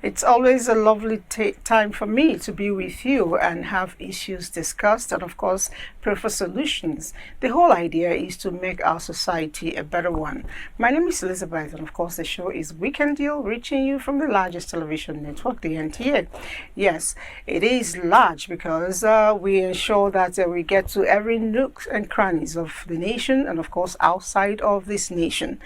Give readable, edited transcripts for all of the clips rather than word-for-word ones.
It's always a lovely time for me to be with you and have issues discussed and, of course, pray for solutions. The whole idea is to make our society a better one. My name is Elizabeth, and, of course, the show is Weekend Deal, reaching you from the largest television network, the NTA. Yes, it is large because we ensure that we get to every nook and crannies of the nation and, of course, outside of this nation.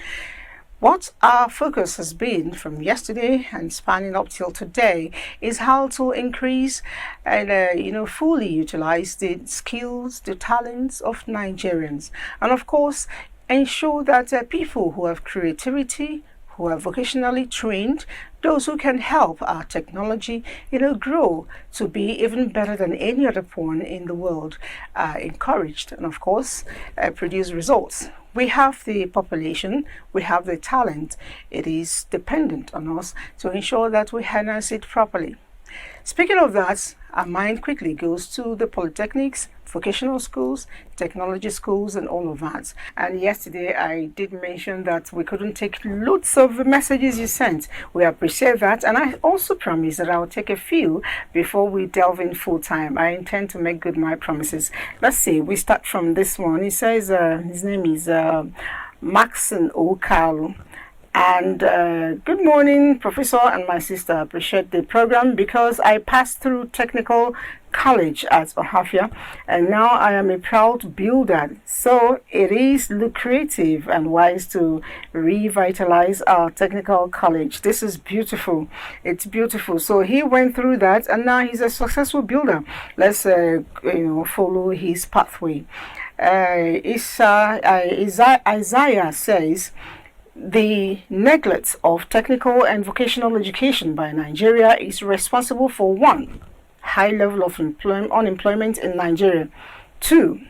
What our focus has been from yesterday and spanning up till today is how to increase and fully utilize the skills, the talents of Nigerians, and of course ensure that people who have creativity, who are vocationally trained, those who can help our technology, grow to be even better than any other one in the world, are encouraged and, of course, produce results. We have the population, we have the talent. It is dependent on us to ensure that we harness it properly. Speaking of that, our mind quickly goes to the polytechnics, vocational schools, technology schools, and all of that. And yesterday I did mention that we couldn't take loads of the messages you sent. We appreciate that, and I also promise that I'll take a few before we delve in full time. I intend to make good my promises. Let's see, we start from this one. He says his name is Maxon Okalu. And good morning, Professor and my sister. I appreciate the program because I passed through technical college at Ohafia, and now I am a proud builder. So it is lucrative and wise to revitalize our technical college. This is beautiful. It's beautiful. So he went through that, and now he's a successful builder. Let's follow his pathway. Isaiah says, the neglect of technical and vocational education by Nigeria is responsible for 1. High level of unemployment in Nigeria. 2.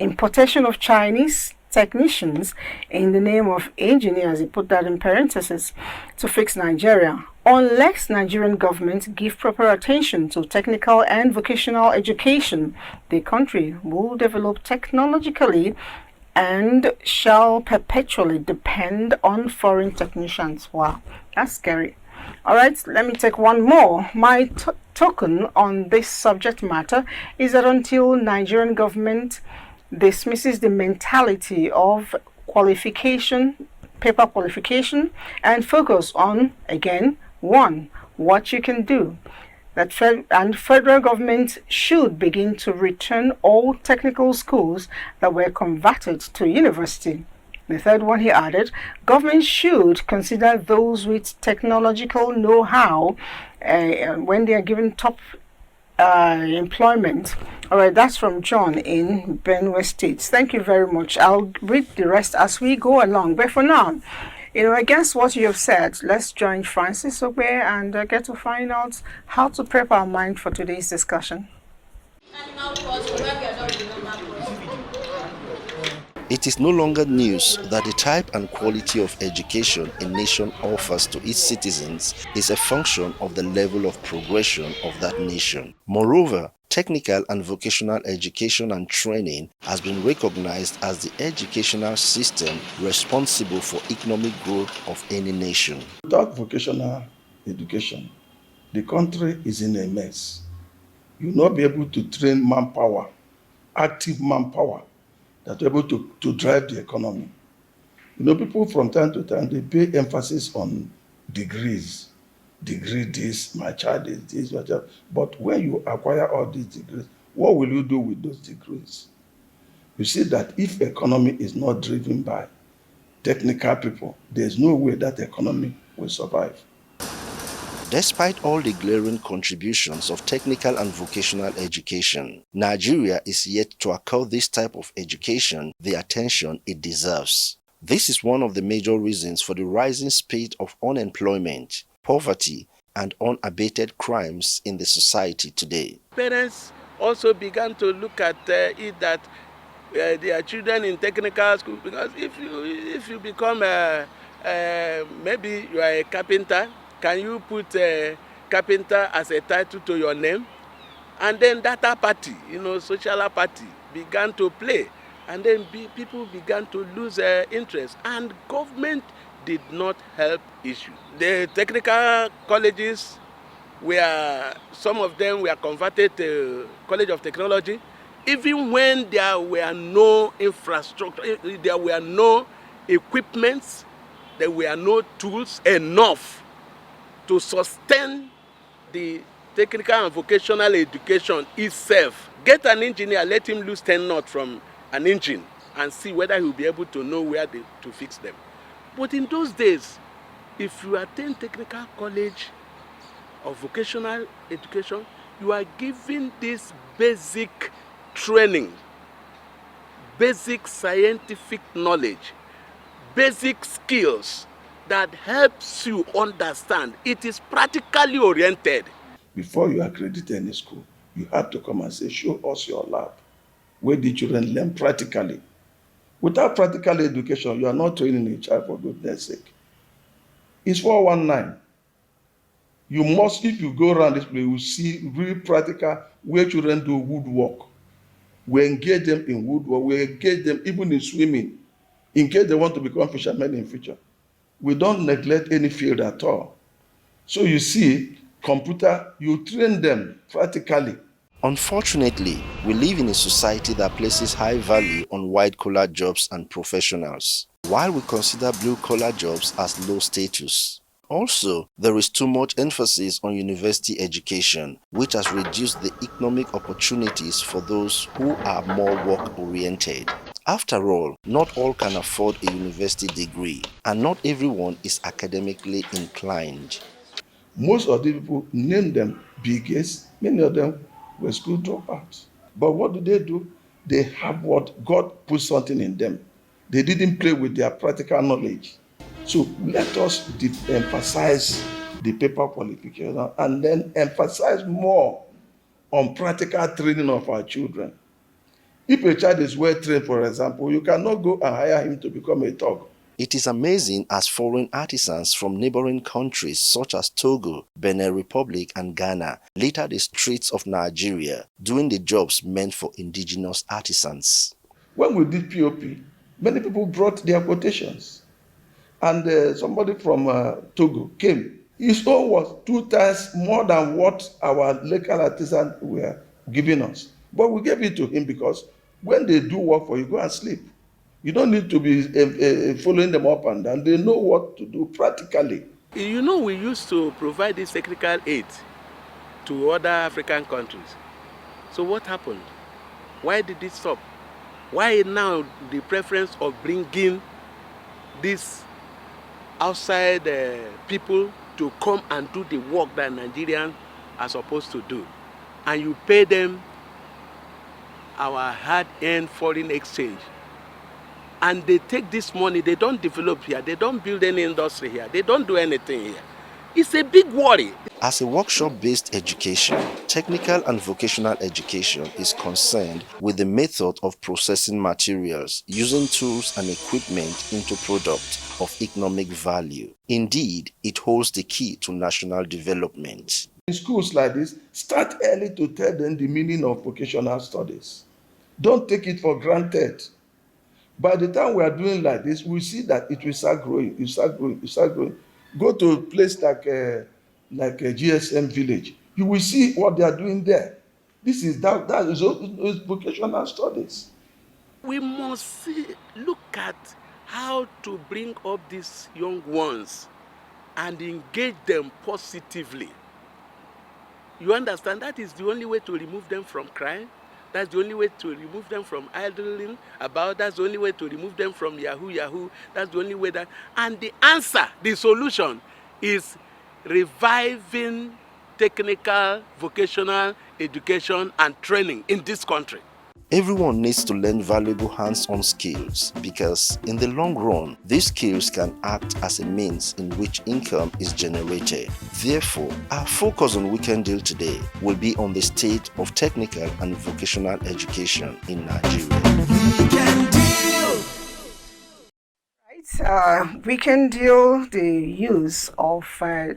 Importation of Chinese technicians in the name of engineers, he put that in parentheses, to fix Nigeria. Unless Nigerian government give proper attention to technical and vocational education, the country will develop technologically and shall perpetually depend on foreign technicians. Wow, that's scary. All right, let me take one more. My token on this subject matter is that until Nigerian government dismisses the mentality of qualification, paper qualification, and focus on, again, 1, what you can do, that federal government should begin to return all technical schools that were converted to university. The third one, he added, government should consider those with technological know-how when they are given top employment. All right, that's from John in Benue State. Thank you very much. I'll read the rest as we go along. But for now, against what you have said, let's join Francis Ogbe and get to find out how to prep our mind for today's discussion. It is no longer news that the type and quality of education a nation offers to its citizens is a function of the level of progression of that nation. Moreover, technical and vocational education and training has been recognized as the educational system responsible for economic growth of any nation. Without vocational education, the country is in a mess. You will not be able to train manpower, active manpower, that are able to drive the economy. People from time to time, they pay emphasis on degrees. Degree this, my child is this, my child. But when you acquire all these degrees, what will you do with those degrees? You see that if economy is not driven by technical people, there's no way that economy will survive. Despite all the glaring contributions of technical and vocational education, Nigeria is yet to accord this type of education the attention it deserves. This is one of the major reasons for the rising spate of unemployment, poverty, and unabated crimes in the society today. Parents also began to look at it that their children in technical school, because if you become maybe you are a carpenter, can you put carpenter as a title to your name? And then that party, social party began to play, and then people began to lose interest, and government did not help issue. The technical colleges some of them were converted to College of Technology, even when there were no infrastructure, there were no equipments, there were no tools enough to sustain the technical and vocational education itself. Get an engineer, let him lose 10 knots from an engine and see whether he will be able to know where to fix them. But in those days, if you attend technical college or vocational education, you are given this basic training, basic scientific knowledge, basic skills that helps you understand. It is practically oriented. Before you accredit any school, you have to come and say, show us your lab, where the children learn practically. Without practical education, you are not training a child for goodness sake. It's 419. You must, if you go around this place, you will see real practical where children do woodwork. We engage them in woodwork. We engage them even in swimming, in case they want to become fishermen in future. We don't neglect any field at all. So you see, computer, you train them practically. Unfortunately, we live in a society that places high value on white-collar jobs and professionals, while we consider blue-collar jobs as low status. Also, there is too much emphasis on university education, which has reduced the economic opportunities for those who are more work-oriented. After all, not all can afford a university degree, and not everyone is academically inclined. Most of the people name them biggest, many of them were school dropouts. But what do? They have what God put something in them. They didn't play with their practical knowledge. So let us emphasize the paper qualification and then emphasize more on practical training of our children. If a child is well trained, for example, you cannot go and hire him to become a thug. It is amazing as foreign artisans from neighboring countries such as Togo, Benin Republic, and Ghana litter the streets of Nigeria, doing the jobs meant for indigenous artisans. When we did POP, many people brought their quotations. And somebody from Togo came. His own was 2 times more than what our local artisans were giving us. But we gave it to him because when they do work for you, go and sleep. You don't need to be following them up and down. They know what to do practically. We used to provide this technical aid to other African countries. So what happened? Why did it stop? Why now the preference of bringing these outside people to come and do the work that Nigerians are supposed to do? And you pay them our hard-earned foreign exchange. And they take this money, they don't develop here, they don't build any industry here, they don't do anything here. It's a big worry. As a workshop-based education, technical and vocational education is concerned with the method of processing materials, using tools and equipment into products of economic value. Indeed, it holds the key to national development. In schools like this, start early to tell them the meaning of vocational studies. Don't take it for granted. By the time we are doing like this, we see that it will start growing. Go to a place like a GSM village. You will see what they are doing there. That is vocational studies. We must look at how to bring up these young ones and engage them positively. You understand? That is the only way to remove them from crime. That's the only way to remove them from idling about. That's the only way to remove them from yahoo. That's the only way and the answer, the solution is reviving technical, vocational education and training in this country. Everyone needs to learn valuable hands-on skills because in the long run, these skills can act as a means in which income is generated. Therefore, our focus on Weekend Deal today will be on the state of technical and vocational education in Nigeria. Weekend Deal! We can deal the use of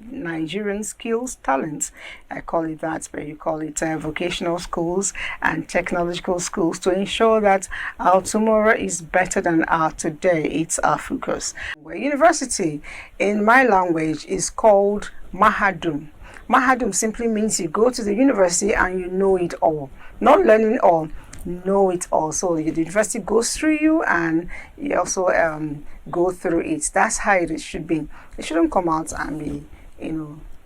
Nigerian skills, talents. I call it that, but you call it vocational schools and technological schools to ensure that our tomorrow is better than our today. It's our focus. University, in my language, is called Mahadum. Mahadum simply means you go to the university and you know it all. Not learning all, know it all. So the university goes through you and you also go through it. That's how it should be. It shouldn't come out and be,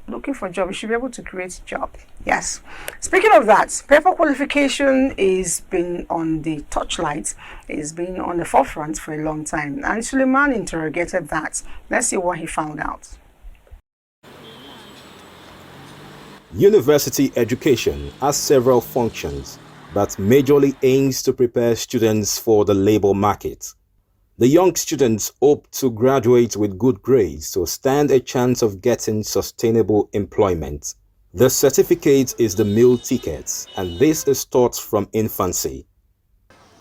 looking for a job. You should be able to create a job. Yes. Speaking of that, paper qualification is been on the touchlight. It's been on the forefront for a long time. And Suleiman interrogated that. Let's see what he found out. University education has several functions, but majorly aims to prepare students for the labor market. The young students hope to graduate with good grades to stand a chance of getting sustainable employment. The certificate is the meal ticket, and this is taught from infancy.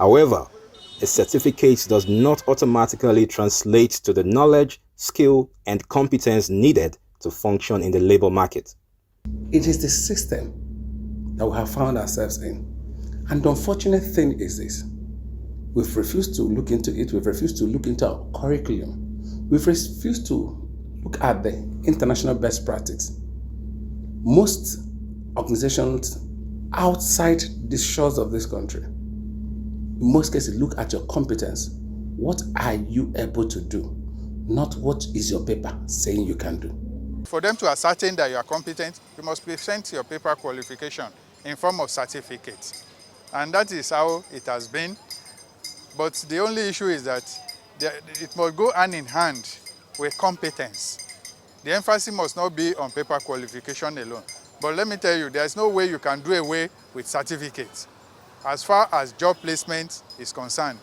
However, a certificate does not automatically translate to the knowledge, skill, and competence needed to function in the labor market. It is the system that we have found ourselves in. And the unfortunate thing is this. We've refused to look into it. We've refused to look into our curriculum. We've refused to look at the international best practice. Most organizations outside the shores of this country, in most cases, look at your competence. What are you able to do? Not what is your paper saying you can do. For them to ascertain that you are competent, you must present your paper qualification in form of certificate. And that is how it has been. But the only issue is that it must go hand in hand with competence. The emphasis must not be on paper qualification alone. But let me tell you, there's no way you can do away with certificates as far as job placement is concerned.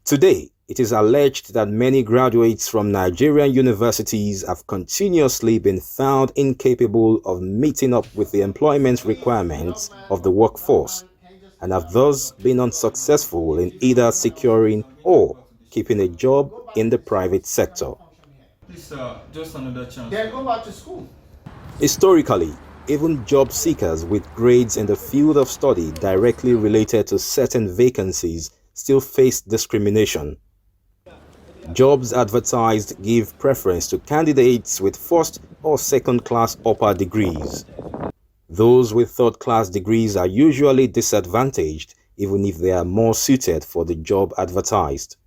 Today, it is alleged that many graduates from Nigerian universities have continuously been found incapable of meeting up with the employment requirements of the workforce, and have thus been unsuccessful in either securing or keeping a job in the private sector. Please, just another chance. Then go back to school. Historically, even job seekers with grades in the field of study directly related to certain vacancies still face discrimination. Jobs advertised give preference to candidates with first or second-class upper degrees. Those with third-class degrees are usually disadvantaged even if they are more suited for the job advertised.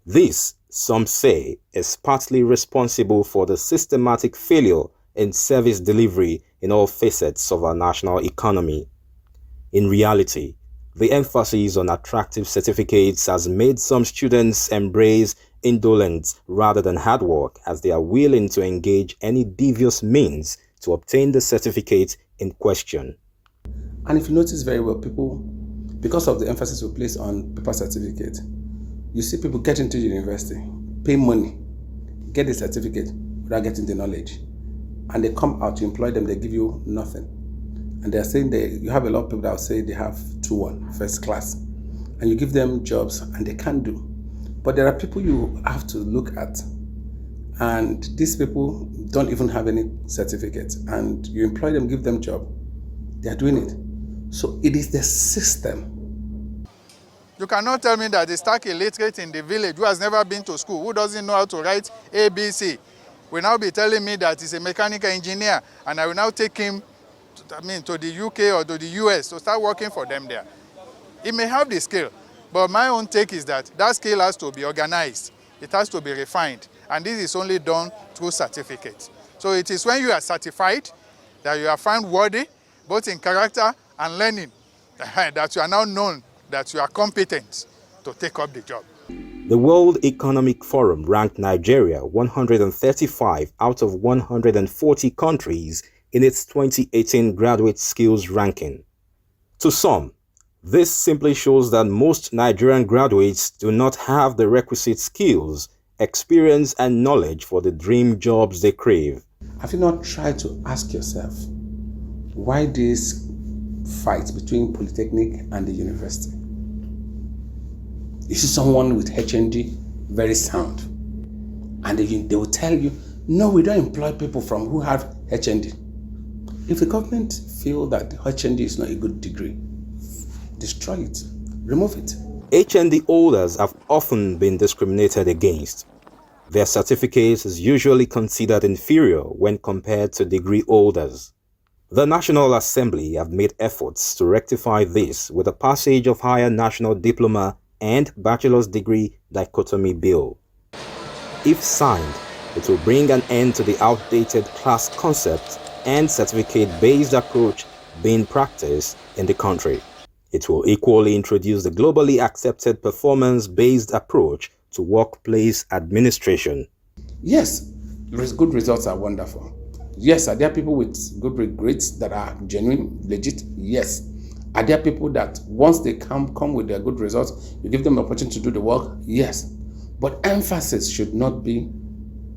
This, some say, is partly responsible for the systematic failure in service delivery in all facets of our national economy. In reality, the emphasis on attractive certificates has made some students embrace indolence rather than hard work, as they are willing to engage any devious means to obtain the certificate in question. And if you notice very well, people, because of the emphasis we place on paper certificate, you see people get into university, pay money, get the certificate without getting the knowledge. And they come out to employ them, they give you nothing. And they're saying you have a lot of people that will say they have 2-1, first class. And you give them jobs and they can't do. But there are people you have to look at. And these people don't even have any certificates. And you employ them, give them job. They are doing it. So it is the system. You cannot tell me that the stark illiterate in the village who has never been to school, who doesn't know how to write ABC, will now be telling me that he's a mechanical engineer and I will now take him to the UK or to the US to start working for them there. He may have the skill, but my own take is that that skill has to be organized. It has to be refined. And this is only done through certificates. So it is when you are certified that you are found worthy, both in character and learning, that you are now known that you are competent to take up the job. The World Economic Forum ranked Nigeria 135 out of 140 countries in its 2018 Graduate Skills Ranking. To some, this simply shows that most Nigerian graduates do not have the requisite skills, experience, and knowledge for the dream jobs they crave. Have you not tried to ask yourself why this fight between Polytechnic and the university? You see someone with HND, very sound, and they will tell you, no, we don't employ people from who have HND. If the government feel that HND is not a good degree, destroy it, remove it. HND holders have often been discriminated against. Their certificate is usually considered inferior when compared to degree holders. The National Assembly have made efforts to rectify this with the passage of Higher National Diploma and Bachelor's Degree Dichotomy Bill. If signed, it will bring an end to the outdated class concept and certificate-based approach being practiced in the country. It will equally introduce the globally accepted performance-based approach to workplace administration. Yes, good results are wonderful. Yes, are there people with good grades that are genuine, legit? Yes. Are there people that once they come with their good results, you give them the opportunity to do the work? Yes. But emphasis should not be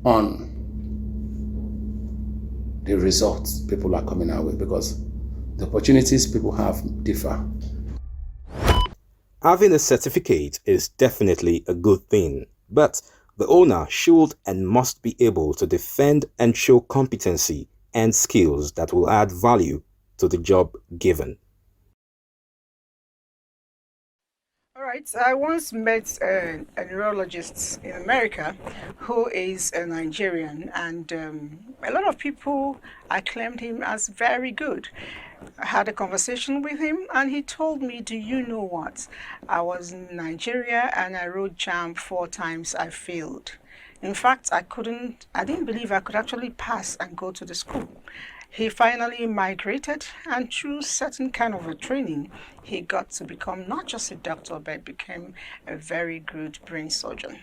on the results people are coming out with, because the opportunities people have differ. Having a certificate is definitely a good thing, but the owner should and must be able to defend and show competency and skills that will add value to the job given. All right, I once met a neurologist in America who is a Nigerian, and a lot of people acclaimed him as very good. I had a conversation with him, and he told me, do you know what? I was in Nigeria and I wrote JAMB 4 times. I failed. In fact, I didn't believe I could actually pass and go to the school. He finally migrated, and through certain kind of a training, he got to become not just a doctor, but became a very good brain surgeon.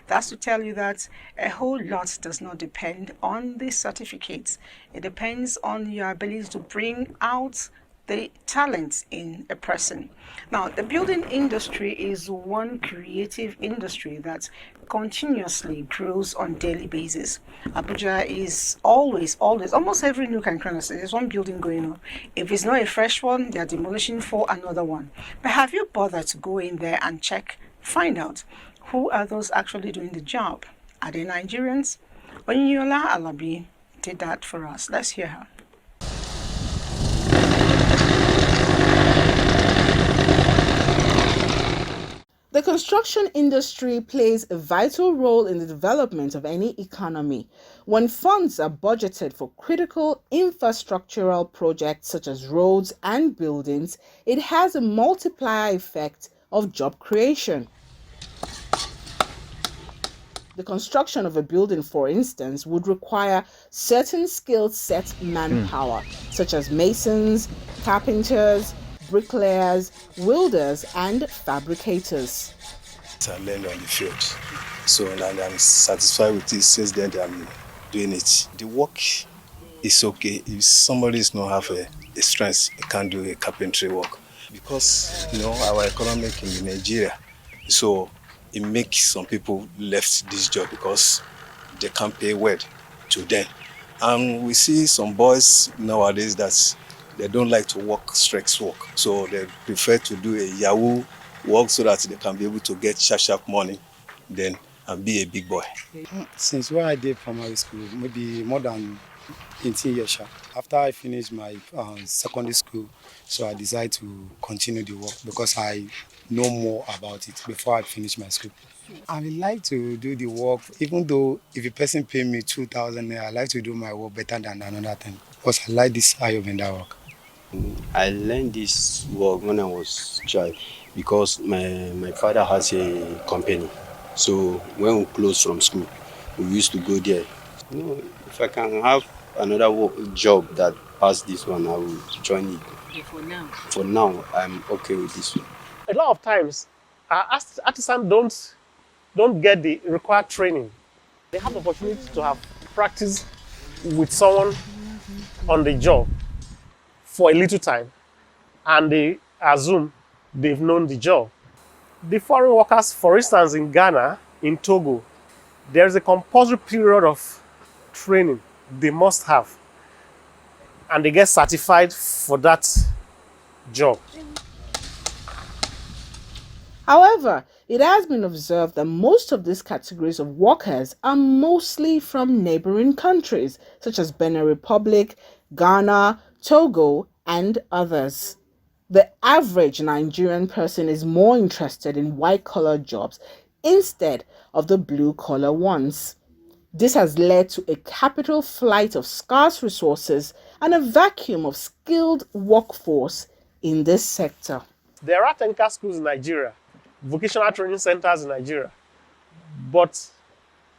That's to tell you that a whole lot does not depend on the certificates. It depends on your ability to bring out the talent in a person. Now, the building industry is one creative industry that continuously grows on daily basis. Abuja is always, almost every nook and corner, there's one building going on. If it's not a fresh one, they're demolishing for another one. But have you bothered to go in there and check, find out who are those actually doing the job? Are they Nigerians? Onyola Alabi did that for us. Let's hear her. The construction industry plays a vital role in the development of any economy. When funds are budgeted for critical infrastructural projects such as roads and buildings, it has a multiplier effect of job creation. The construction of a building, for instance, would require certain skill set manpower, such as masons, carpenters, bricklayers, welders, and fabricators. I learned on the field, so and I'm satisfied with it since then that I'm doing it. The work is okay. If somebody does not have a strength, he can't do a carpentry work, because our economic in Nigeria, so it makes some people left this job because they can't pay well to them. And we see some boys nowadays that they don't like to work stress work, so they prefer to do a Yahoo work so that they can be able to get sharp money, then and be a big boy. Since when I did primary school, maybe more than 18 years. After I finished my secondary school, so I decided to continue the work because I know more about it before I finish my school. I would like to do the work, even though if a person pay me 2,000, I like to do my work better than another thing because I like this high vendor work. I learned this work when I was a child because my father has a company. So when we closed from school, we used to go there. If I can have another job that past this one, I will join it. For now, I'm okay with this one. A lot of times, artisans don't don't get the required training. They have the opportunity to have practice with someone on the job for a little time, and they assume they've known the job. The foreign workers, for instance, in Ghana, in Togo, there's a compulsory period of training they must have, and they get certified for that job. However, it has been observed that most of these categories of workers are mostly from neighboring countries such as Benin Republic, Ghana, Togo, and others. The average Nigerian person is more interested in white-collar jobs instead of the blue-collar ones. This has led to a capital flight of scarce resources and a vacuum of skilled workforce in this sector. There are technical schools in Nigeria, vocational training centers in Nigeria, but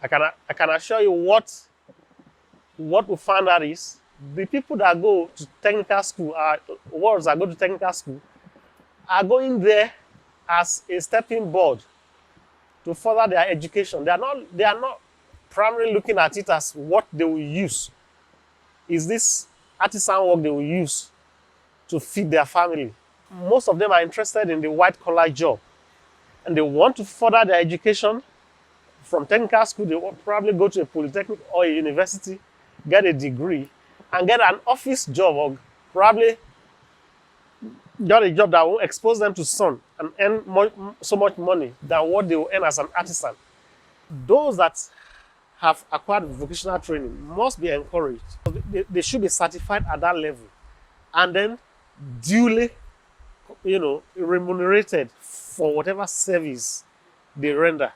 I can assure you what we found out is the people that go to technical school, ones that go to technical school, are going there as a stepping board to further their education. They are not primarily looking at it as what they will use. Is this artisan work they will use to feed their family? Most of them are interested in the white-collar job, and they want to further their education from technical school. They will probably go to a polytechnic or a university, get a degree, and get an office job, or probably get a job that will expose them to sun and earn so much money than what they will earn as an artisan. Those that have acquired vocational training must be encouraged. They should be certified at that level, and then duly, remunerated for whatever service they render.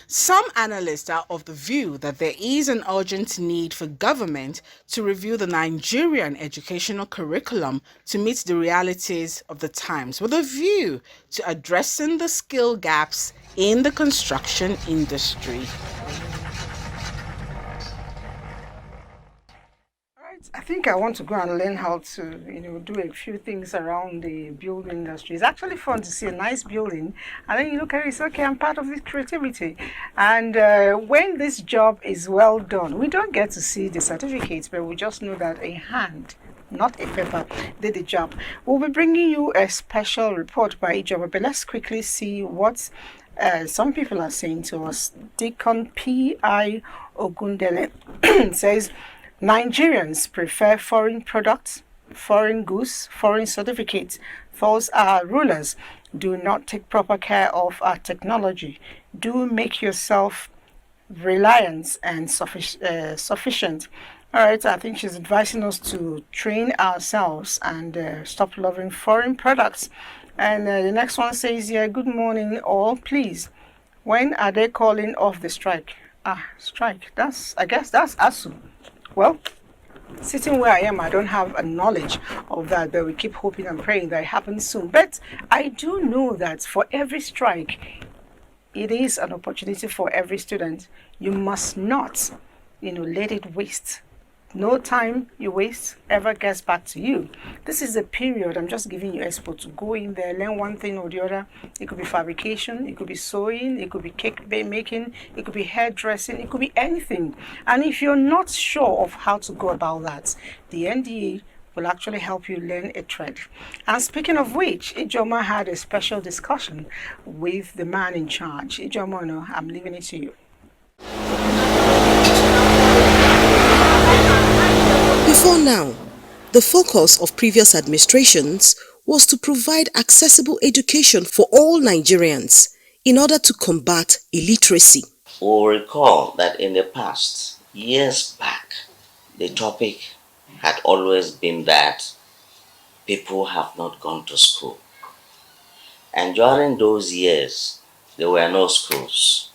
Some analysts are of the view that there is an urgent need for government to review the Nigerian educational curriculum to meet the realities of the times, with a view to addressing the skill gaps in the construction industry. I think I want to go and learn how to, do a few things around the building industry. It's actually fun to see a nice building, and then you look at it, it's okay, I'm part of this creativity. And when this job is well done, we don't get to see the certificates, but we just know that a hand, not a paper, did the job. We'll be bringing you a special report by Ijoma, but let's quickly see what some people are saying to us. Deacon P.I. Ogundele says, Nigerians prefer foreign products, foreign goods, foreign certificates. Those are rulers. Do not take proper care of our technology. Do make yourself reliant and sufficient. All right, I think she's advising us to train ourselves and stop loving foreign products. And the next one says here, good morning all, please. When are they calling off the strike? Strike. I guess that's ASU. Well, sitting where I am, I don't have a knowledge of that, but we keep hoping and praying that it happens soon. But I do know that for every strike, it is an opportunity for every student. You must not, let it waste. No time you waste ever gets back to you. This is a period, I'm just giving you expo to go in there, learn one thing or the other. It could be fabrication, it could be sewing, it could be cake making, it could be hairdressing, it could be anything. And if you're not sure of how to go about that, the NDA will actually help you learn a trade. And speaking of which, Ijoma had a special discussion with the man in charge. Ijoma, I'm leaving it to you. Before now, the focus of previous administrations was to provide accessible education for all Nigerians in order to combat illiteracy. We'll recall that in the past, years back, the topic had always been that people have not gone to school. And during those years, there were no schools.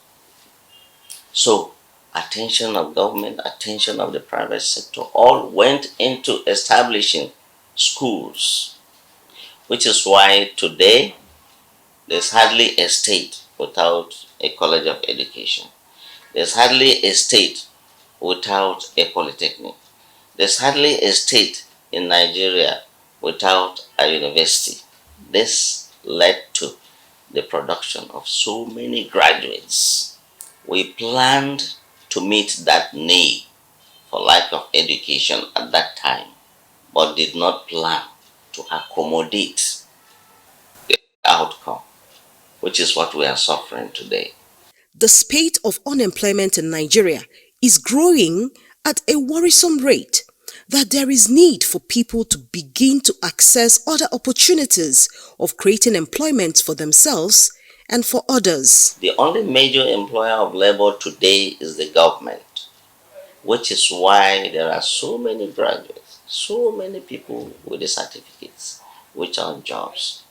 So, attention of government, attention of the private sector, all went into establishing schools, which is why today there's hardly a state without a college of education. There's hardly a state without a polytechnic. There's hardly a state in Nigeria without a university. This led to the production of so many graduates. We planned to meet that need for lack of education at that time, but did not plan to accommodate the outcome, which is what we are suffering today. The spate of unemployment in Nigeria is growing at a worrisome rate that there is need for people to begin to access other opportunities of creating employment for themselves and for others. The only major employer of labor today is the government, which is why there are so many graduates, so many people with the certificates without jobs.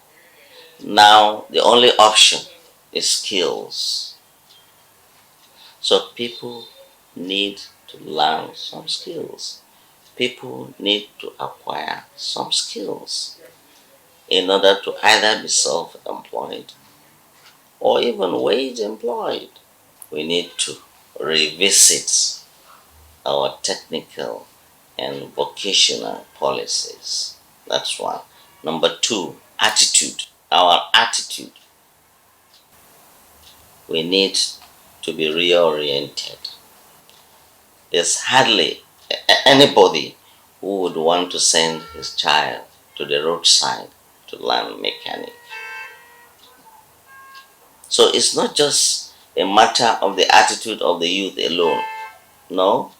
Now, the only option is skills. So people need to learn some skills. People need to acquire some skills in order to either be self-employed or even wage employed. We need to revisit our technical and vocational policies. That's one. Number two, attitude. Our attitude. We need to be reoriented. There's hardly anybody who would want to send his child to the roadside to learn mechanic. So it's not just a matter of the attitude of the youth alone. No,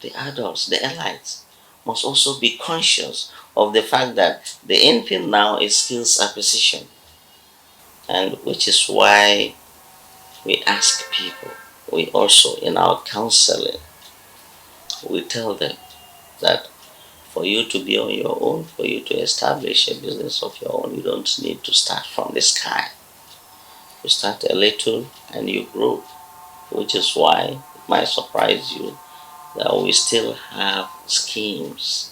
the adults, the elites, must also be conscious of the fact that the end thing now is skills acquisition. And which is why we ask people, we also in our counseling, we tell them that for you to be on your own, for you to establish a business of your own, you don't need to start from the sky. You start a little and you grow, which is why it might surprise you that we still have schemes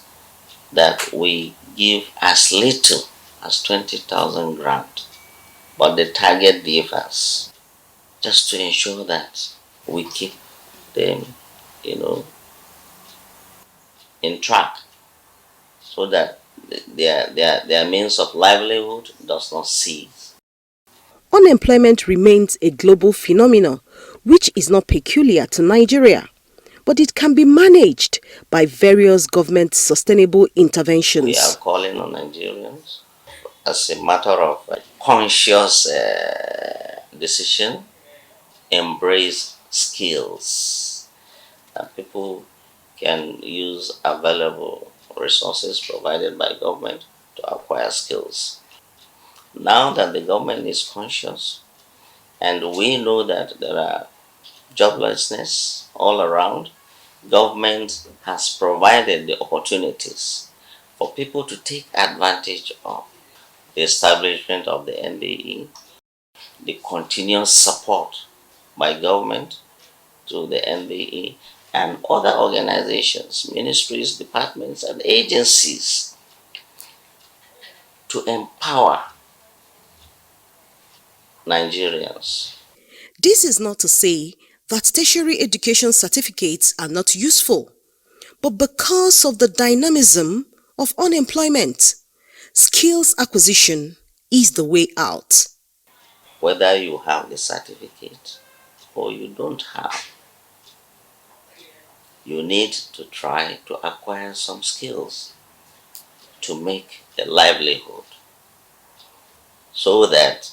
that we give as little as 20,000 grant, but the target differs, just to ensure that we keep them, in track, so that their means of livelihood does not cease. Unemployment remains a global phenomenon which is not peculiar to Nigeria, but it can be managed by various government sustainable interventions. We are calling on Nigerians as a matter of conscious decision, embrace skills, that people can use available resources provided by government to acquire skills. Now that the government is conscious and we know that there are joblessness all around, government has provided the opportunities for people to take advantage of the establishment of the NDE, the continuous support by government to the NDE and other organizations, ministries, departments, and agencies to empower Nigerians. This is not to say that tertiary education certificates are not useful, but because of the dynamism of unemployment, skills acquisition is the way out. Whether you have the certificate or you don't have, you need to try to acquire some skills to make a livelihood so that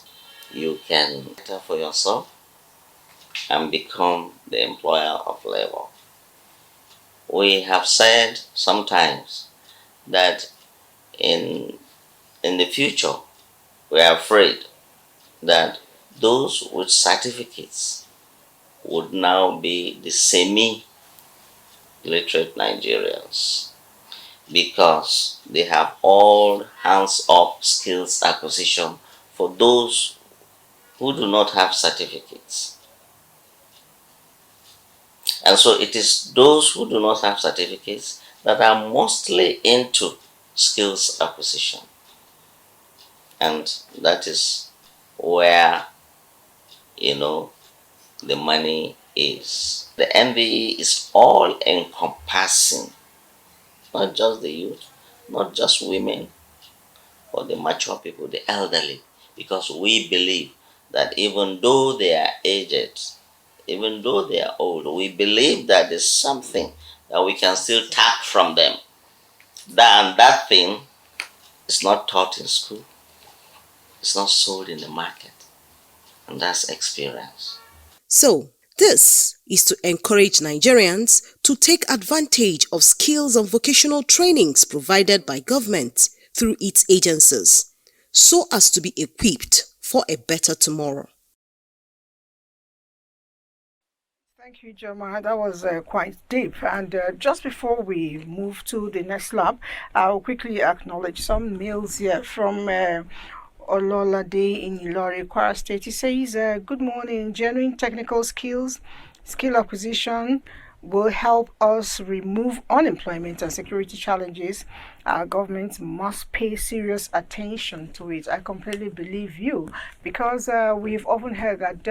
you can better for yourself and become the employer of labor. We have said sometimes that in the future we are afraid that those with certificates would now be the semi-literate Nigerians because they have all hands-up skills acquisition for those who do not have certificates. And so it is those who do not have certificates that are mostly into skills acquisition. And that is where, the money is. The NDE is all encompassing, not just the youth, not just women, or the mature people, the elderly, because we believe that even though they are aged, even though they are old, we believe that there's something that we can still tap from them. That thing is not taught in school, it's not sold in the market, and that's experience. So, this is to encourage Nigerians to take advantage of skills and vocational trainings provided by government through its agencies, so as to be equipped for a better tomorrow. Thank you, Joma. That was quite deep. And just before we move to the next lab, I'll quickly acknowledge some mails here from Ololade in Ilori, Kwara State. He says, good morning. Genuine technical skills, skill acquisition will help us remove unemployment and security challenges. Our government must pay serious attention to it. I completely believe you, because we've often heard that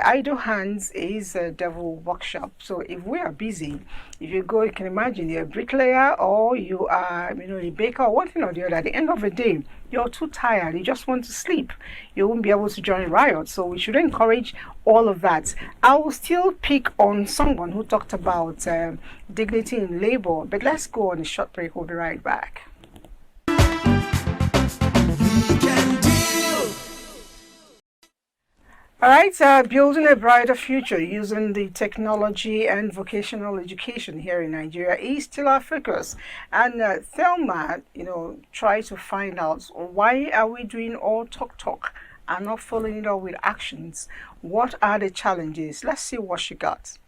idle hands is a devil workshop. So if we are busy, if you go, you can imagine you're a bricklayer or you are, a baker, or one thing or the other. At the end of the day, you're too tired. You just want to sleep. You won't be able to join riot. So we should encourage all of that. I will still pick on someone who talked about dignity in labor, but let's go on a short break. We'll be right back. All right, building a brighter future using the technology and vocational education here in Nigeria is still our focus. And Thelma, try to find out, why are we doing all talk and not following it up with actions? What are the challenges? Let's see what she got.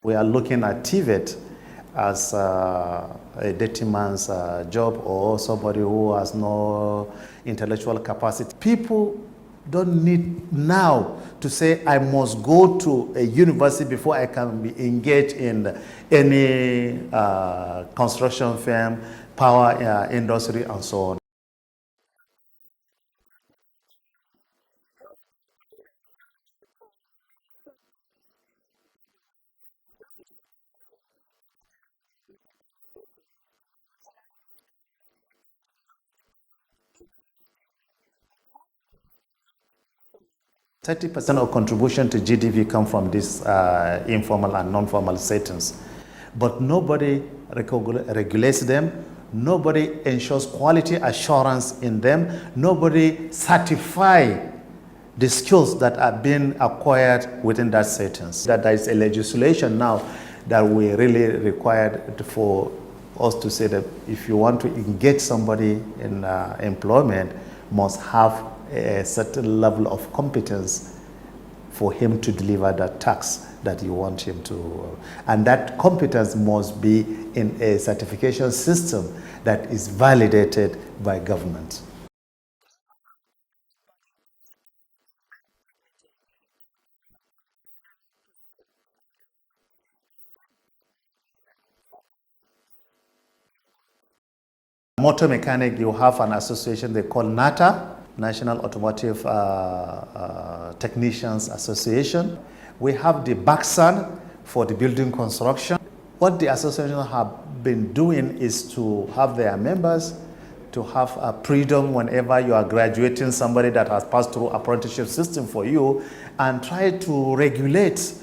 We are looking at TVET as a dirty man's job, or somebody who has no intellectual capacity. People don't need now to say, I must go to a university before I can be engaged in any construction firm, power industry, and so on. %30 of contribution to GDP come from these informal and non-formal settings. But nobody regulates them, nobody ensures quality assurance in them, nobody certifies the skills that are being acquired within that settings. That there is a legislation now that we really required for us to say that if you want to engage somebody in employment, must have a certain level of competence for him to deliver that task that you want him to. And that competence must be in a certification system that is validated by government. Motor mechanic, you have an association they call NATA, National Automotive Technicians Association. We have the BACSAN for the building construction. What the association have been doing is to have their members to have a freedom whenever you are graduating somebody that has passed through apprenticeship system for you, and try to regulate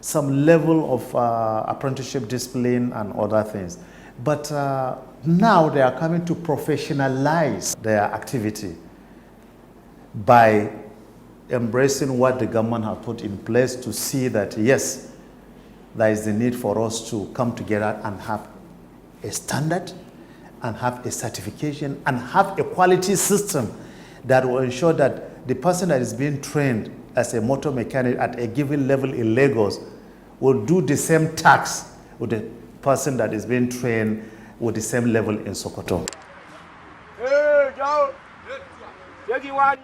some level of apprenticeship discipline and other things. But now they are coming to professionalize their activity by embracing what the government has put in place to see that, yes, there is the need for us to come together and have a standard and have a certification and have a quality system that will ensure that the person that is being trained as a motor mechanic at a given level in Lagos will do the same task with the person that is being trained with the same level in Sokoto. Hey, Joe. Take one.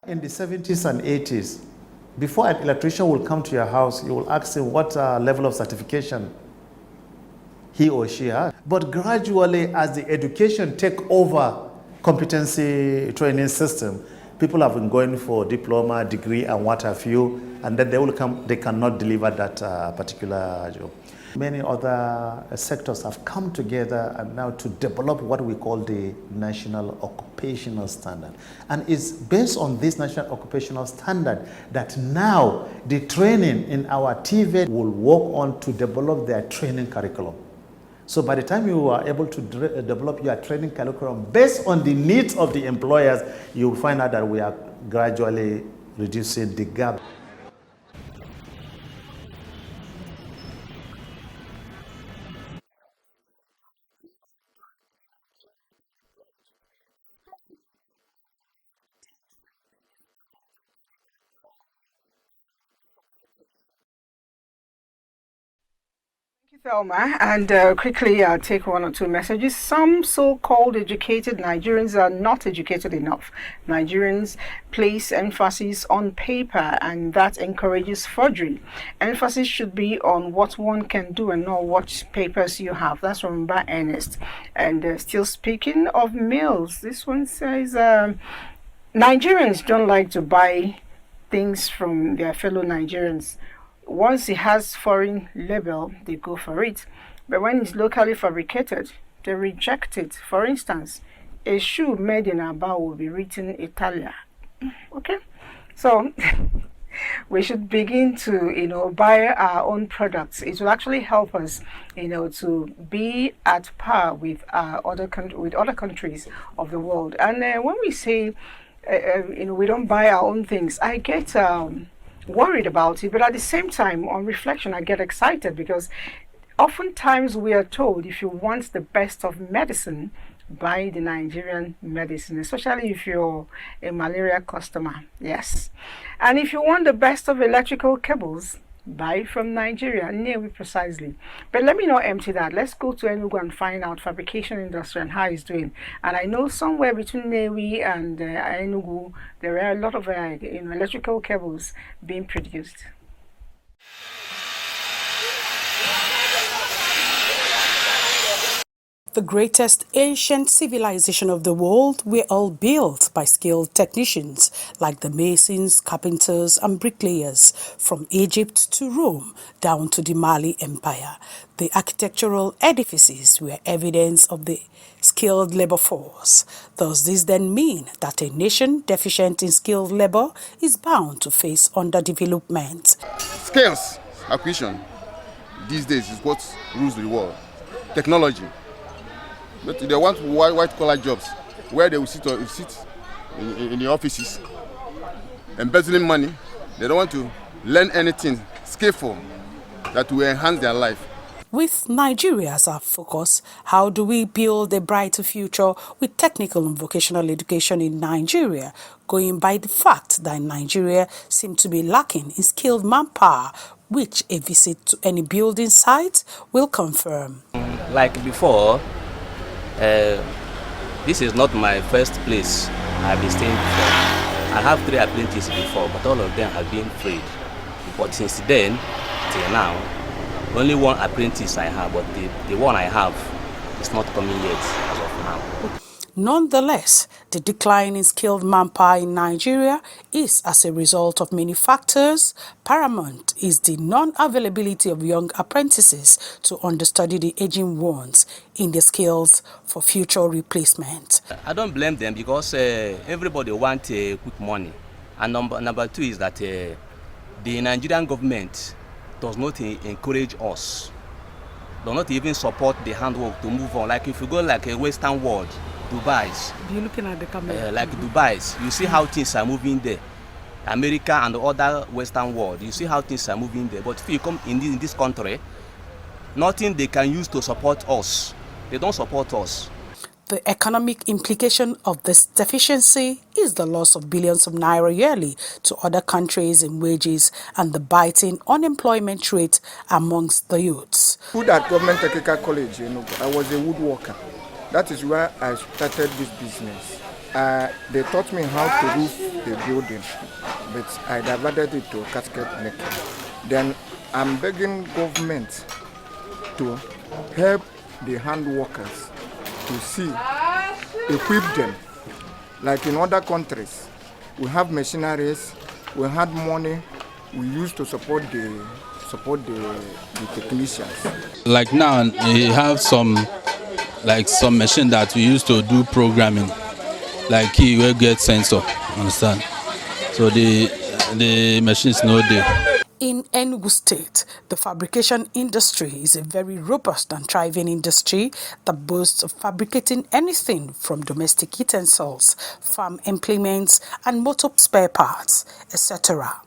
In the 70s and 80s, before an electrician will come to your house, you will ask him what level of certification he or she has. But gradually, as the education take over competency training system, people have been going for diploma, degree, and what have you, and then they cannot deliver that particular job. Many other sectors have come together and now to develop what we call the National Occupational Standard. And it's based on this National Occupational Standard that now the training in our TVET will work on to develop their training curriculum. So by the time you are able to develop your training curriculum based on the needs of the employers, you will find out that we are gradually reducing the gap. Thelma, and quickly I'll take one or two messages. Some so-called educated Nigerians are not educated enough. Nigerians place emphasis on paper, and that encourages forgery. Emphasis should be on what one can do and not what papers you have. That's from Mba Ernest. And still speaking of meals, this one says Nigerians don't like to buy things from their fellow Nigerians. Once it has foreign label, they go for it. But when it's locally fabricated, they reject it. For instance, a shoe made in Aba will be written Italia. Okay? So we should begin to, buy our own products. It will actually help us, to be at par with other countries of the world. And when we say, we don't buy our own things, I get worried about it, but at the same time, on reflection, I get excited because oftentimes we are told if you want the best of medicine, buy the Nigerian medicine, especially if you're a malaria customer. Yes. And if you want the best of electrical cables, buy from Nigeria, Nnewi precisely. But let me not empty that. Let's go to Enugu and find out fabrication industry and how it's doing. And I know somewhere between Nnewi and Enugu, there are a lot of electrical cables being produced. The greatest ancient civilization of the world were all built by skilled technicians like the masons, carpenters and bricklayers from Egypt to Rome down to the Mali Empire. The architectural edifices were evidence of the skilled labor force. Does this then mean that a nation deficient in skilled labor is bound to face underdevelopment? Skills acquisition these days is what rules the world. Technology. But they want white-collar jobs where they will sit in the offices, embezzling money. They don't want to learn anything skillful that will enhance their life. With Nigeria as our focus, how do we build a brighter future with technical and vocational education in Nigeria, going by the fact that Nigeria seems to be lacking in skilled manpower, which a visit to any building site will confirm? Like before, this is not my first place I've been staying before. I have 3 apprentices before, but all of them have been freed. But since then, till now, only 1 apprentice I have, but the one I have is not coming yet as of now. Nonetheless, the decline in skilled manpower in Nigeria is as a result of many factors. Paramount is the non-availability of young apprentices to understudy the aging ones in the skills for future replacement. I don't blame them because everybody wants quick money. And number 2 is that the Nigerian government does not encourage us, does not even support the handwork to move on. Like if you go like a Western world, Dubai's. You're looking at the camera. Like Dubai's, you see how things are moving there. America and the other Western world, you see how things are moving there. But if you come in this country, nothing they can use to support us. They don't support us. The economic implication of this deficiency is the loss of billions of naira yearly to other countries in wages and the biting unemployment rate amongst the youths. Food at Government Technical College, I was a woodworker. That is where I started this business. They taught me how to roof a building, but I diverted it to casket making. Then I'm begging government to help the hand workers to see, equip them. Like in other countries, we have machineries, we had money, we used to support the technicians. Like now, we have some machine that we used to do programming, like he will get sensor, understand? So the machines no there. In Enugu State, the fabrication industry is a very robust and thriving industry that boasts of fabricating anything from domestic utensils, farm implements, and motor spare parts, etc.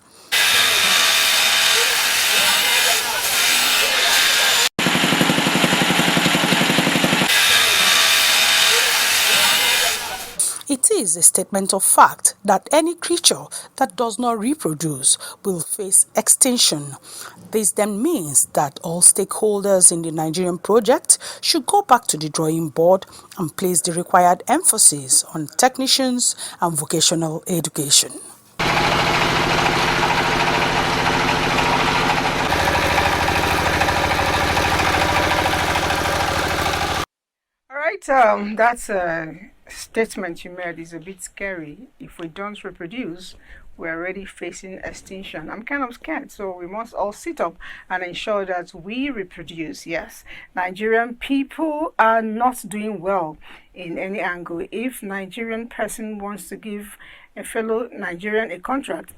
It is a statement of fact that any creature that does not reproduce will face extinction. This then means that all stakeholders in the Nigerian project should go back to the drawing board and place the required emphasis on technicians and vocational education. All right, that's a statement you made is a bit scary. If we don't reproduce, we're already facing extinction. I'm kind of scared, so we must all sit up and ensure that we reproduce. Yes, Nigerian people are not doing well in any angle. If Nigerian person wants to give a fellow Nigerian a contract,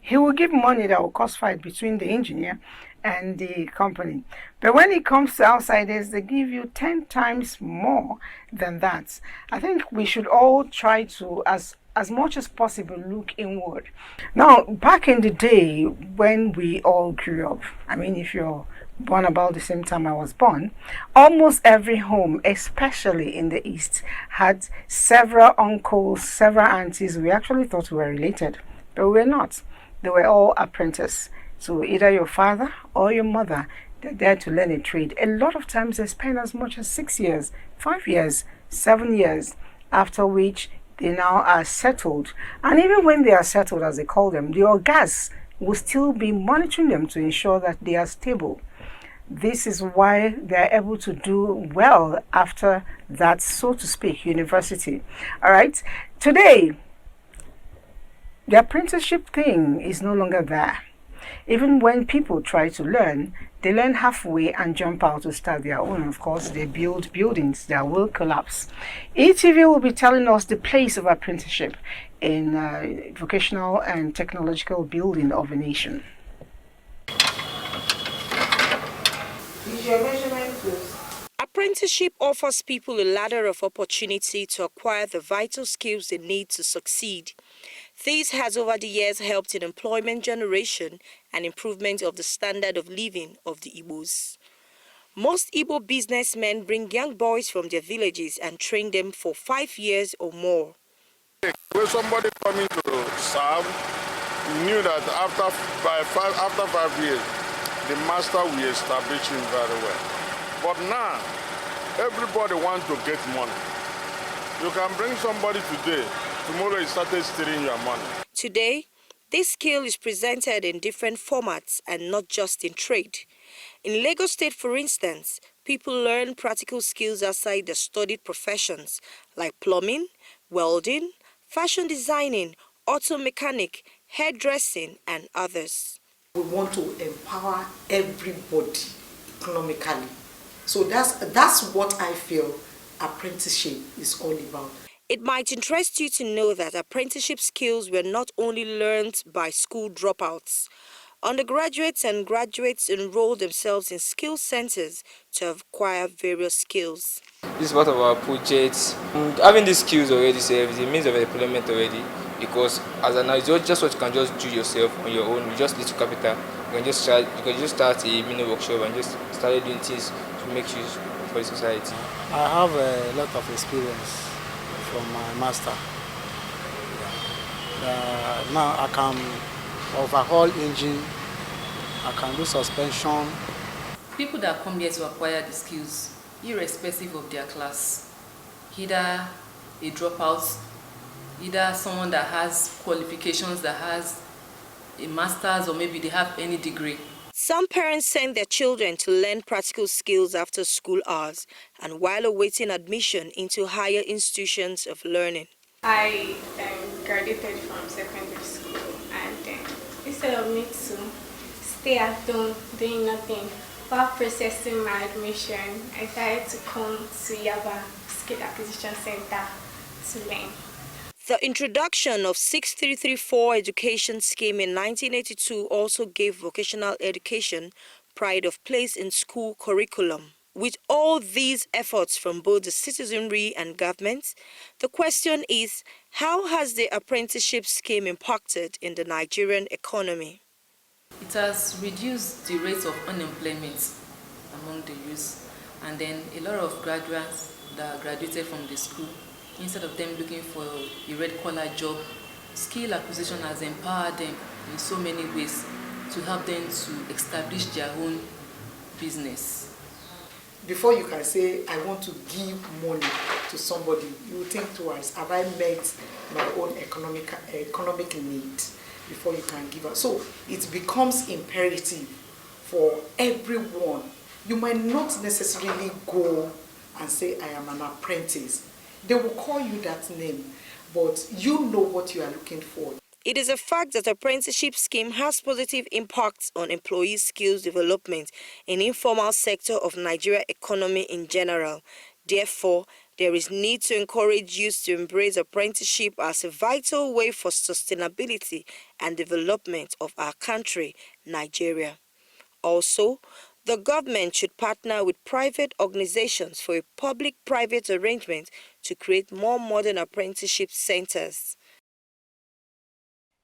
he will give money that will cost fight between the engineer and the company. But when it comes to outsiders, they give you 10 times more than that. I think we should all try to, as much as possible, look inward. Now, back in the day when we all grew up, I mean, if you're born about the same time I was born, almost every home, especially in the East, had several uncles, several aunties. We actually thought we were related, but we were not. They were all apprentices. So either your father or your mother, they're there to learn a trade. A lot of times they spend as much as 6 years, 5 years, 7 years, after which they now are settled. And even when they are settled, as they call them, the ogas will still be monitoring them to ensure that they are stable. This is why they're able to do well after that, so to speak, university. All right. Today, the apprenticeship thing is no longer there. Even when people try to learn, they learn halfway and jump out to start their own. Of course, they build buildings that will collapse. ETV will be telling us the place of apprenticeship in vocational and technological building of a nation. Apprenticeship offers people a ladder of opportunity to acquire the vital skills they need to succeed. This has over the years helped in employment generation and improvement of the standard of living of the Igbos. Most Igbo businessmen bring young boys from their villages and train them for 5 years or more. When somebody coming to serve, you knew that after 5 years, the master will establish him very well. But now, everybody wants to get money. You can bring somebody today, tomorrow he started stealing your money. Today, this skill is presented in different formats and not just in trade. In Lagos State, for instance, people learn practical skills outside their studied professions like plumbing, welding, fashion designing, auto mechanic, hairdressing, and others. We want to empower everybody economically. So that's what I feel apprenticeship is all about. It might interest you to know that apprenticeship skills were not only learned by school dropouts. Undergraduates and graduates enroll themselves in skill centers to acquire various skills. This is part of our project. Having these skills already is a means of employment already, because as an adult, just what you can just do yourself on your own. You just need to capital. You can just start a mini workshop and just start doing things to make use for the society. I have a lot of experience from my master. Now I can overhaul engine, I can do suspension. People that come here to acquire the skills, irrespective of their class, either a dropout, either someone that has qualifications, that has a master's, or maybe they have any degree. Some parents send their children to learn practical skills after school hours and while awaiting admission into higher institutions of learning. I graduated from secondary school, and instead of me to stay at home doing nothing while processing my admission, I decided to come to Yaba Skill Acquisition Center to learn. The introduction of 6334 education scheme in 1982 also gave vocational education pride of place in school curriculum. With all these efforts from both the citizenry and government, the question is, how has the apprenticeship scheme impacted in the Nigerian economy? It has reduced the rate of unemployment among the youth, and then a lot of graduates that graduated from the school, instead of them looking for a red-collar job, skill acquisition has empowered them in so many ways to help them to establish their own business. Before you can say, I want to give money to somebody, you think twice, have I met my own economic need before you can give out? So it becomes imperative for everyone. You might not necessarily go and say, I am an apprentice. They will call you that name, but you know what you are looking for. It is a fact that the apprenticeship scheme has positive impacts on employee skills development in the informal sector of Nigeria economy in general. Therefore, there is need to encourage youth to embrace apprenticeship as a vital way for sustainability and development of our country, Nigeria. Also, the government should partner with private organizations for a public-private arrangement to create more modern apprenticeship centers.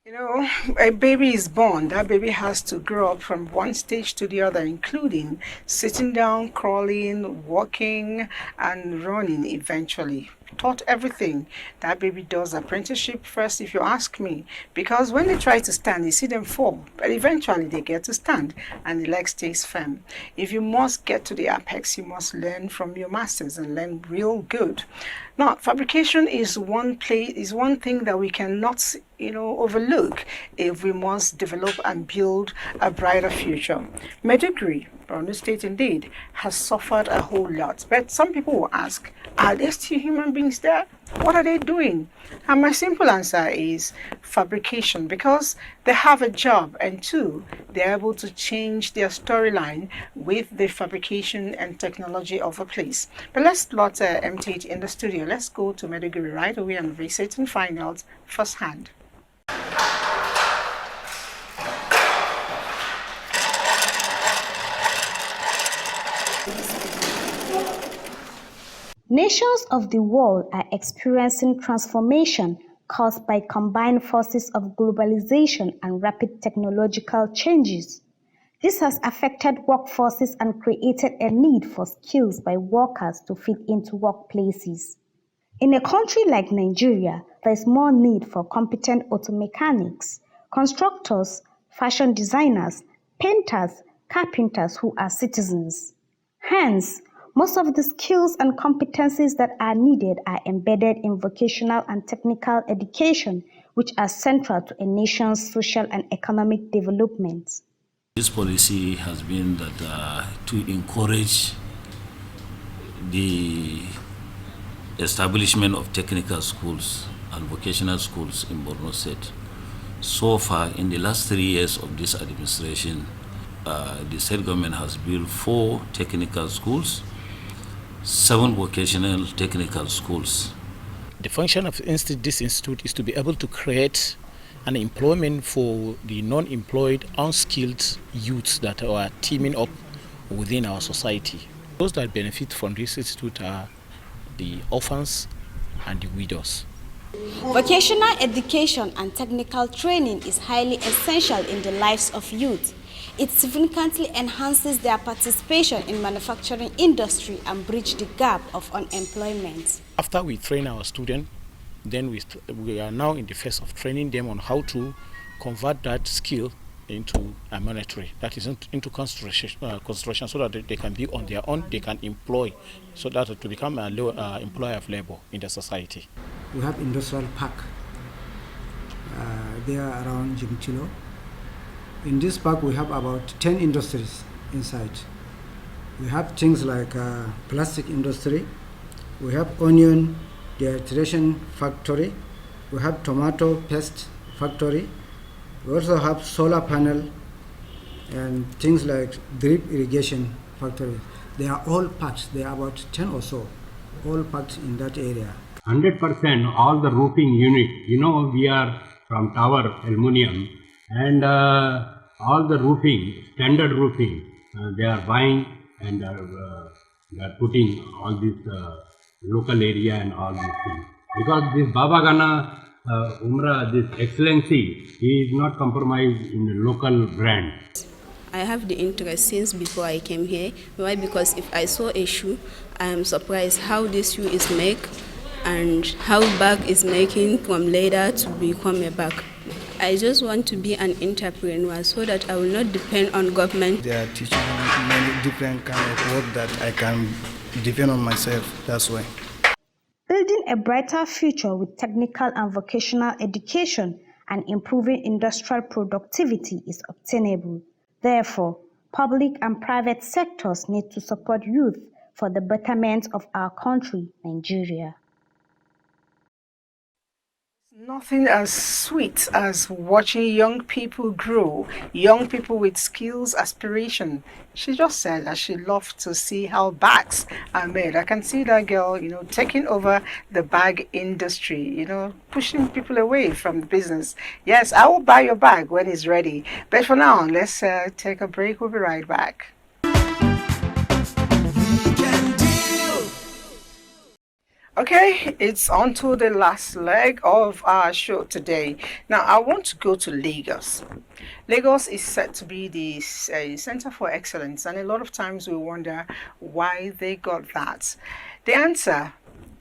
You know, a baby is born. That baby has to grow up from one stage to the other, including sitting down, crawling, walking, and running eventually. Taught everything. That baby does apprenticeship first, if you ask me, because when they try to stand, you see them fall, but eventually they get to stand and the leg stays firm. If you must get to the apex, you must learn from your masters and learn real good. Now, fabrication is one thing that we cannot, overlook if we must develop and build a brighter future. Maiduguri, Borno State indeed, has suffered a whole lot. But some people will ask, are there still human beings there? What are they doing? And my simple answer is fabrication, because they have a job, and two, they're able to change their storyline with the fabrication and technology of a place. But let's not empty it in the studio. Let's go to Maiduguri right away and visit and find out firsthand. Nations of the world are experiencing transformation caused by combined forces of globalization and rapid technological changes. This has affected workforces and created a need for skills by workers to fit into workplaces. In a country like Nigeria, there is more need for competent auto mechanics, constructors, fashion designers, painters, carpenters who are citizens. Hence, most of the skills and competencies that are needed are embedded in vocational and technical education, which are central to a nation's social and economic development. This policy has been that to encourage the establishment of technical schools and vocational schools in Borno State. So far, in the last 3 years of this administration, the state government has built 4 technical schools, 7 vocational technical schools. The function of this institute is to be able to create an employment for the non-employed, unskilled youths that are teaming up within our society. Those that benefit from this institute are the orphans and the widows. Vocational education and technical training is highly essential in the lives of youth. It significantly enhances their participation in manufacturing industry and bridge the gap of unemployment. After we train our students, then we are now in the phase of training them on how to convert that skill into a monetary, that is into construction, so that they can be on their own, they can employ, so that to become a employer of labor in the society. We have industrial park. They are around Jimchilo. In this park, we have about 10 industries inside. We have things like plastic industry. We have onion dehydratation factory. We have tomato paste factory. We also have solar panel and things like drip irrigation factory. They are all parts. They are about 10 or so, all parts in that area. 100% all the roofing unit, we are from tower aluminum, and all the roofing, standard roofing, they are buying and they are putting all this local area and all these things. Because this Baba Gana Umrah, this excellency, he is not compromised in the local brand. I have the interest since before I came here. Why? Because if I saw a shoe, I am surprised how this shoe is made and how bag is making from leather to become a bag. I just want to be an entrepreneur so that I will not depend on government. They are teaching many different kind of work that I can depend on myself. That's why. Building a brighter future with technical and vocational education and improving industrial productivity is obtainable. Therefore, public and private sectors need to support youth for the betterment of our country, Nigeria. Nothing as sweet as watching young people grow, young people with skills, aspiration. She just said that she loved to see how bags are made. I can see that girl, taking over the bag industry, pushing people away from the business. Yes, I will buy your bag when it's ready. But for now, let's take a break. We'll be right back. Okay, it's on to the last leg of our show today. Now, I want to go to Lagos. Lagos is said to be the center for excellence, and a lot of times we wonder why they got that. The answer,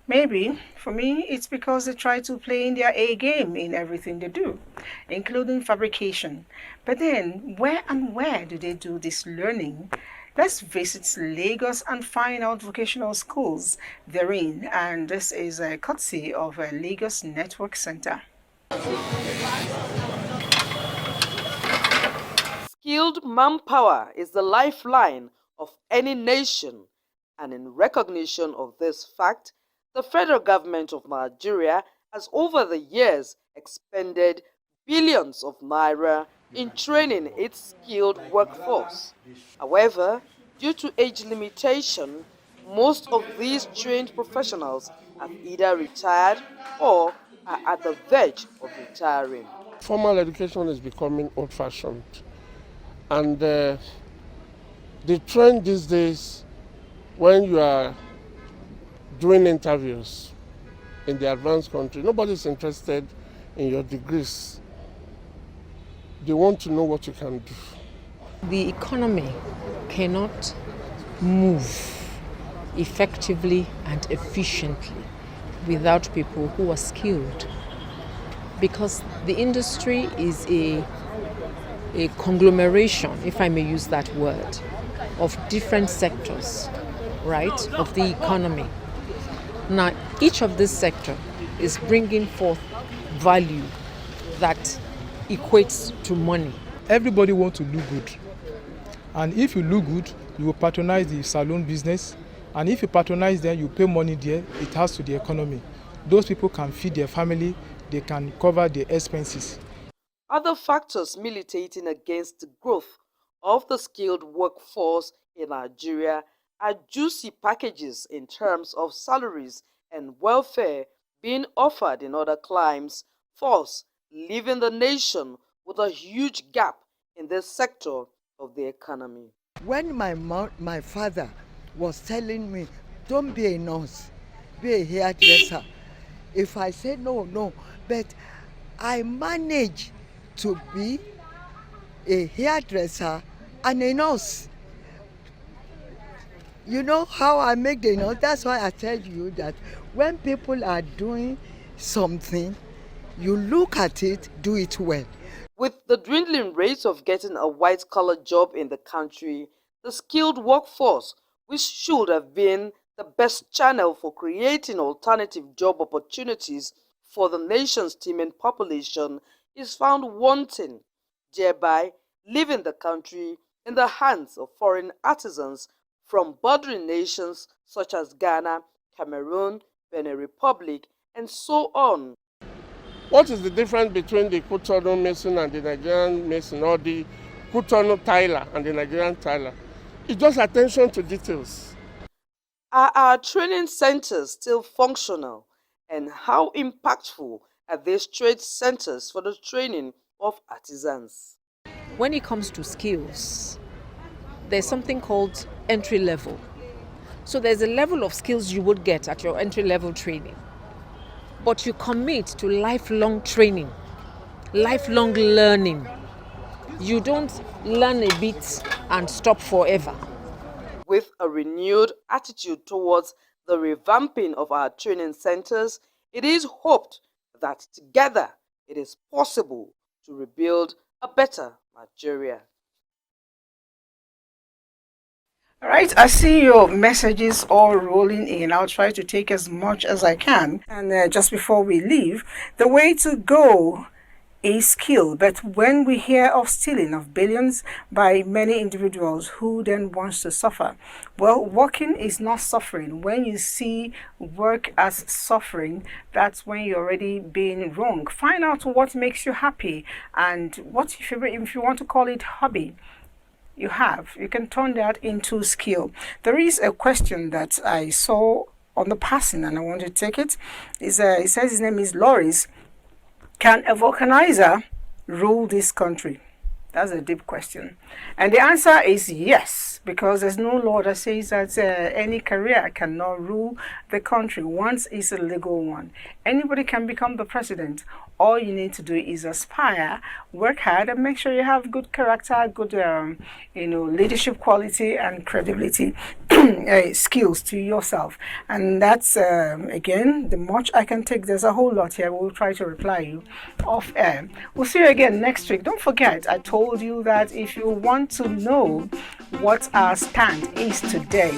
maybe, for me, it's because they try to play in their A game in everything they do, including fabrication. But then, where do they do this learning? Let's visit Lagos and find out vocational schools therein. And this is a courtesy of a Lagos Network Center. Skilled manpower is the lifeline of any nation. And in recognition of this fact, the federal government of Nigeria has over the years expended billions of naira in training its skilled workforce. However, due to age limitation, most of these trained professionals have either retired or are at the verge of retiring. Formal education is becoming old-fashioned, and the trend these days, when you are doing interviews in the advanced country, nobody's interested in your degrees. They want to know what you can do. The economy cannot move effectively and efficiently without people who are skilled, because the industry is a conglomeration, if I may use that word, of different sectors, right, of the economy. Now, each of this sector is bringing forth value that equates to money. Everybody wants to look good, and if you look good, you will patronize the salon business, and if you patronize them, you pay money there. It adds to the economy. Those people can feed their family, they can cover their expenses. Other factors militating against the growth of the skilled workforce in Nigeria are juicy packages in terms of salaries and welfare being offered in other climes, thus leaving the nation with a huge gap in this sector of the economy. When my father was telling me, don't be a nurse, be a hairdresser, if I say no, but I managed to be a hairdresser and a nurse. You know how I make the nurse? That's why I tell you that when people are doing something, you look at it, do it well. With the dwindling rate of getting a white-collar job in the country, the skilled workforce, which should have been the best channel for creating alternative job opportunities for the nation's teeming population, is found wanting, thereby leaving the country in the hands of foreign artisans from bordering nations such as Ghana, Cameroon, Benin Republic, and so on. What is the difference between the Cotonou mason and the Nigerian mason, or the Cotonou tiler and the Nigerian tiler? It's just attention to details. Are our training centers still functional? And how impactful are these trade centers for the training of artisans? When it comes to skills, there's something called entry level. So there's a level of skills you would get at your entry level training. But you commit to lifelong training, lifelong learning. You don't learn a bit and stop forever. With a renewed attitude towards the revamping of our training centers, it is hoped that together it is possible to rebuild a better Nigeria. All right, I see your messages all rolling in. I'll try to take as much as I can. And just before we leave, the way to go is skill. But when we hear of stealing of billions by many individuals, who then wants to suffer? Well, working is not suffering. When you see work as suffering, that's when you're already being wrong. Find out what makes you happy and what if you want to call it hobby. You can turn that into skill. There is a question that I saw on the passing and I want to take it. It says his name is Loris. Can a vulcanizer rule this country? That's a deep question. And the answer is yes, because there's no law that says that any career cannot rule the country once it's a legal one. Anybody can become the president. All you need to do is aspire, work hard, and make sure you have good character, good leadership quality and credibility skills to yourself. And that's, again, the much I can take. There's a whole lot here. We'll try to reply you off air. We'll see you again next week. Don't forget, I told you that if you want to know what our stand is today,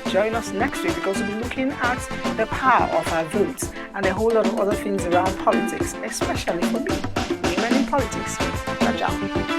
join us next week because we'll be looking at the power of our votes and a whole lot of other things around politics, especially for me, women in politics. Ciao, ciao.